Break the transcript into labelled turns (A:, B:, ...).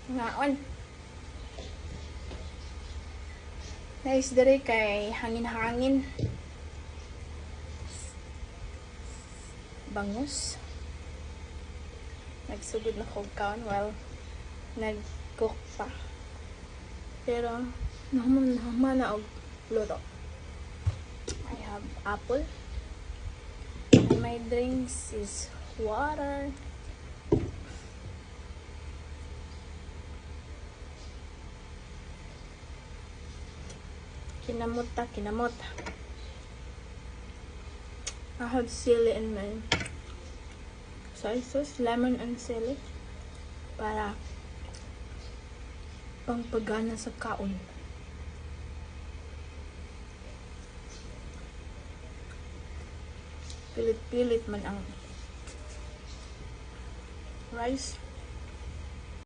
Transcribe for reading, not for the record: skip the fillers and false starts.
A: Ngaon. Nice dere kay hangin-hangin. Bangus. Nagsugod na kog kaon while nag-cook pa. Pero naman na og luto. I have apple. And my drinks is water. Kinamot. I have chili in my soy sauce, lemon and chili para pangpagana sa kaon. Pilit-pilit man ang rice.